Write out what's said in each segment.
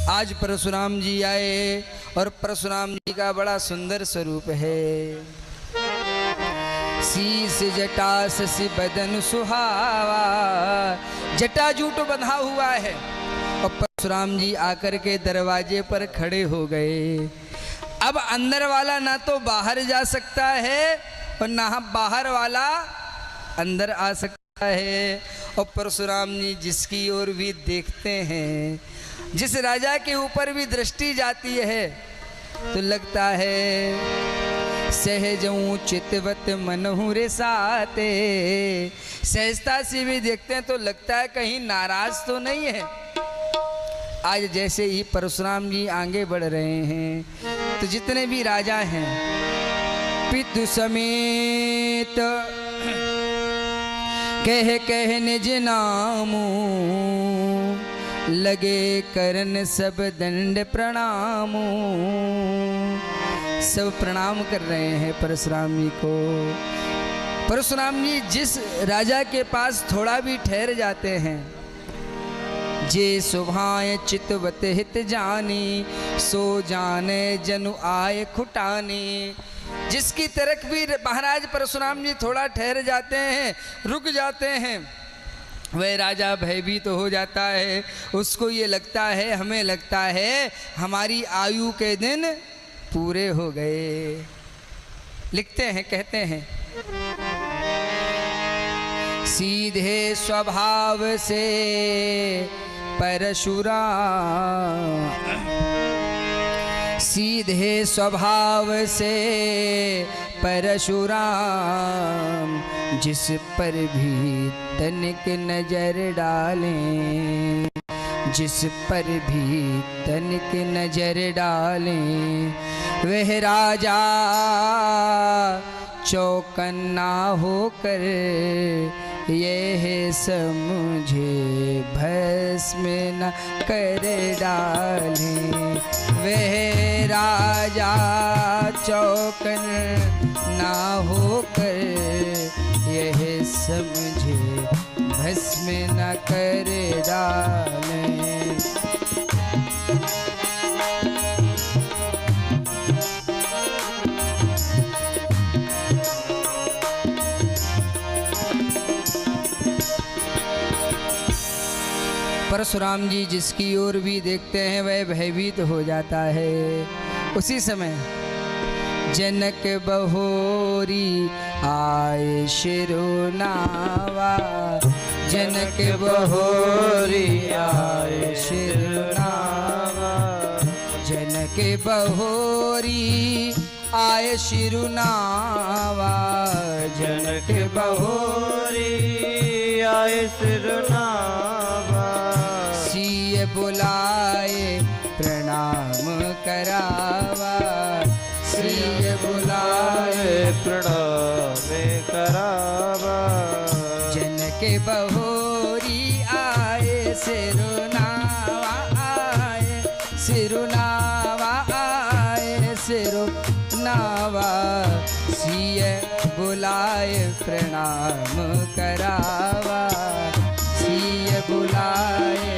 आज परशुराम जी आए और परशुराम जी का बड़ा सुंदर स्वरूप है। शीस जटा शशि बदन सुहावा, जटा जूट बंधा हुआ है और परशुराम जी आकर के दरवाजे पर खड़े हो गए। अब अंदर वाला ना तो बाहर जा सकता है और ना बाहर वाला अंदर आ सकता है। और परशुराम जी जिसकी ओर भी देखते हैं, जिस राजा के ऊपर भी दृष्टि जाती है तो लगता है सहजऊं चितवत मनहु रे साते। सहजता से भी देखते हैं तो लगता है कहीं नाराज तो नहीं है। आज जैसे ही परशुराम जी आगे बढ़ रहे हैं तो जितने भी राजा हैं पितु समेत कह कह निज नामू, लगे करन सब दंड प्रणामो। सब प्रणाम कर रहे हैं परशुराम जी को। परशुराम जी जिस राजा के पास थोड़ा भी ठहर जाते हैं, जे सुभाए चितवत हित जानी, सो जाने जनु आए खुटानी। जिसकी तरफ भी महाराज परशुराम जी थोड़ा ठहर जाते हैं, रुक जाते हैं, वह राजा भयभीत तो हो जाता है। उसको ये लगता है, हमें लगता है हमारी आयु के दिन पूरे हो गए। लिखते हैं, कहते हैं, सीधे स्वभाव से परशुराम, सीधे स्वभाव से परशुराम, जिस पर भी तनिक नजर डालें, जिस पर भी तनिक नजर डालें, वह राजा चौकन्ना होकर यह समझे भस्म न कर डालें। वह राजा चौकन्ना होकर यह समझे भस्म न कर डालें। परशुराम जी जिसकी ओर भी देखते हैं वह भयभीत हो जाता है। उसी समय जनक बहोरी आए शिरोनावा, जनक बहोरी आए शिरोनावा, जनक बहोरी आए शिरोनावा, जनक बहोरी आए शिरोनावा। सिय बुलाए प्रणाम करावा, सिय बुलाए प्रणाम करावा। जनक बहोरी आए सिरुनावा, आए सिरुनावा, आए सिरुनावा। सिय बुलाए प्रणाम करावा, सिय बुलाए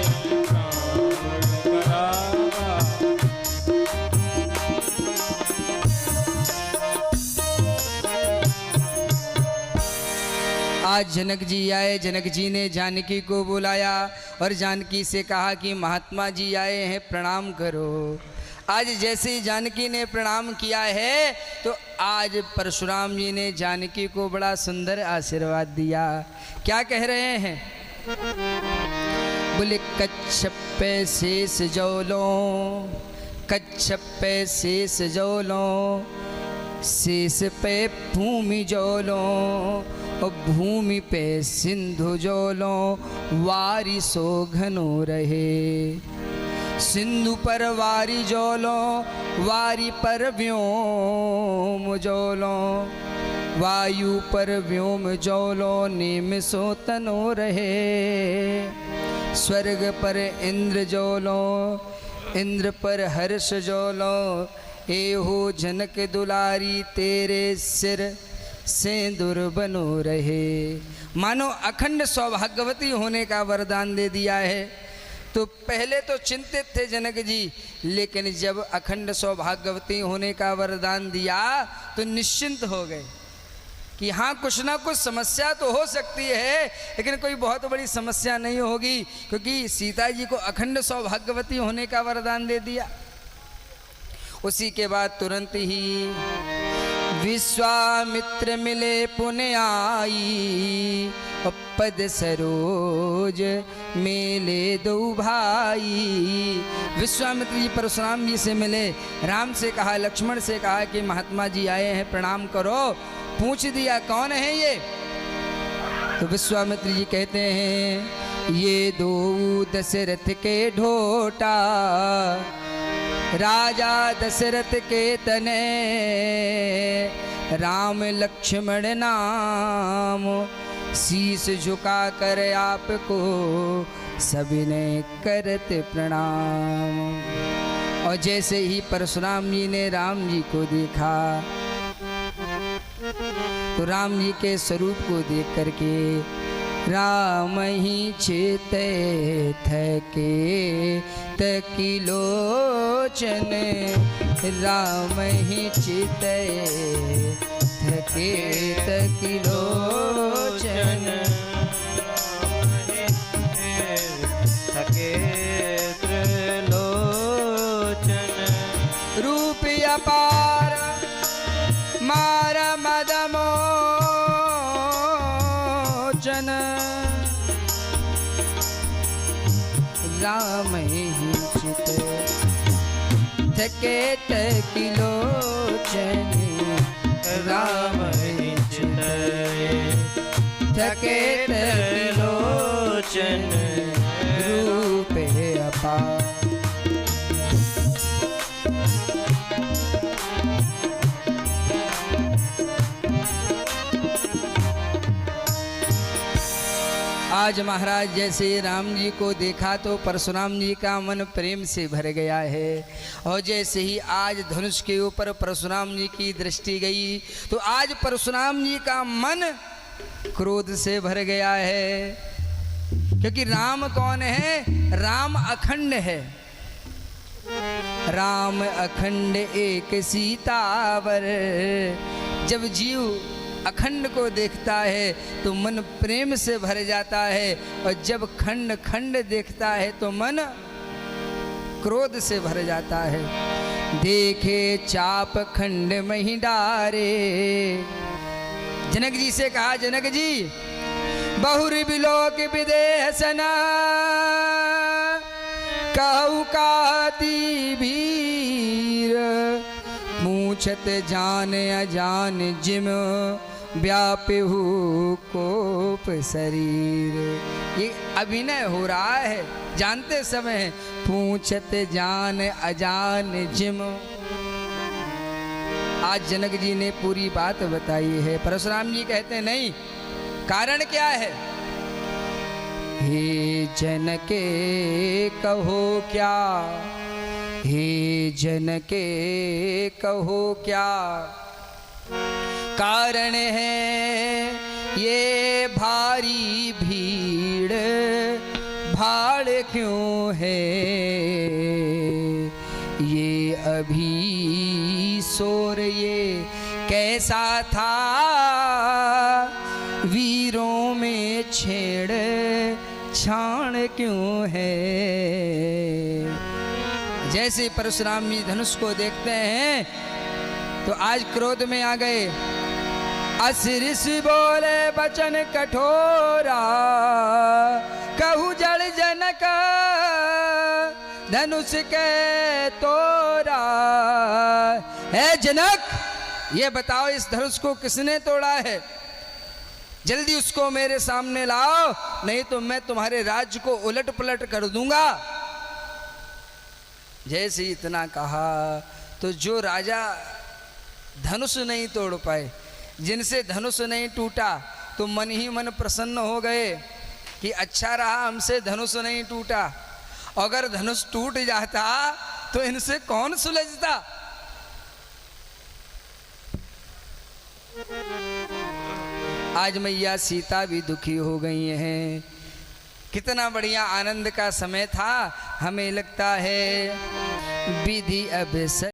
आज जनक जी आए। जनक जी ने जानकी को बुलाया और जानकी से कहा कि महात्मा जी आए हैं, प्रणाम करो। आज जैसे ही जानकी ने प्रणाम किया है तो आज परशुराम जी ने जानकी को बड़ा सुंदर आशीर्वाद दिया। क्या कह रहे हैं? बोले कच्छप पे शेष जोलो, कच्छप पे शेष जोलो, शेष पे भूमि जोलो, और भूमि पे सिंधु जोलो, वारी सो घनो रहे। सिंधु पर वारी जोलो, वारी पर व्योम जोलो, वायु पर व्योम जोलो, नेम सो तनो रहे। स्वर्ग पर इंद्र जोलो, इंद्र पर हर्ष जोलो, एहो जनक दुलारी तेरे सिर सिंदूर बनो रहे। मानो अखंड सौभाग्यवती होने का वरदान दे दिया है। तो पहले तो चिंतित थे जनक जी, लेकिन जब अखंड सौभाग्यवती होने का वरदान दिया तो निश्चिंत हो गए कि हाँ कुछ ना कुछ समस्या तो हो सकती है, लेकिन कोई बहुत बड़ी समस्या नहीं होगी, क्योंकि सीता जी को अखंड सौभाग्यवती होने का वरदान दे दिया। उसी के बाद तुरंत ही विश्वामित्र मिले पुण्य आई, पद सरोज मेले दो भाई। विश्वामित्र जी परशुराम जी से मिले, राम से कहा, लक्ष्मण से कहा कि महात्मा जी आए हैं, प्रणाम करो। पूछ दिया कौन है ये, तो विश्वामित्र जी कहते हैं ये दो दशरथ के ढोटा, राजा दशरथ के तने, राम लक्ष्मण नाम, शीश झुका कर आपको सविनय करत प्रणाम। और जैसे ही परशुराम जी ने राम जी को देखा तो राम जी के स्वरूप को देख करके राम ही चेते थके तकिलोचन, राम ही चेते थके तकिलोचन, थके त्रिलोचन। रूप अपार मार मदमोचन, राम ही चित थके तकिलोचन, राम ही चित थके तकिलोचन, रूप अपार। आज महाराज जैसे राम जी को देखा तो परशुराम जी का मन प्रेम से भर गया है, और जैसे ही आज धनुष के ऊपर परशुराम जी की दृष्टि गई तो आज परशुराम जी का मन क्रोध से भर गया है, क्योंकि राम कौन है, राम अखंड है। राम अखंड एक सीतावर, जब जीव अखंड को देखता है तो मन प्रेम से भर जाता है, और जब खंड खंड देखता है तो मन क्रोध से भर जाता है। देखे चाप खंड मही डारे, जनक जी से कहा, जनक जी बहुर बिलोक विदेह सना, कहु काती भीर, मूछत जान अजान जिम, व्यापिहु कोप शरीर। ये अभिनय हो रहा है जानते समय, पूछत जान अजान जिम। आज जनक जी ने पूरी बात बताई है। परशुराम जी कहते हैं नहीं, कारण क्या है? हे जनके कहो क्या, हे जनके कहो क्या, कारण है ये भारी भीड़, भाड़ क्यों है ये अभी शोर, ये कैसा था वीरों में छेड़ छाण क्यों है। जैसे परशुराम जी धनुष को देखते हैं तो आज क्रोध में आ गए। असिरिस बोले बचन कठोरा, कहू जड़ जनक धनुष के तोड़ा। है जनक, ये बताओ इस धनुष को किसने तोड़ा है? जल्दी उसको मेरे सामने लाओ, नहीं तो मैं तुम्हारे राज्य को उलट पलट कर दूंगा। जैसे इतना कहा तो जो राजा धनुष नहीं तोड़ पाए, जिनसे धनुष नहीं टूटा, तो मन ही मन प्रसन्न हो गए कि अच्छा रहा हमसे धनुष नहीं टूटा। अगर धनुष टूट जाता तो इनसे कौन सुलझता। आज मैया सीता भी दुखी हो गई हैं। कितना बढ़िया आनंद का समय था। हमें लगता है विधि अब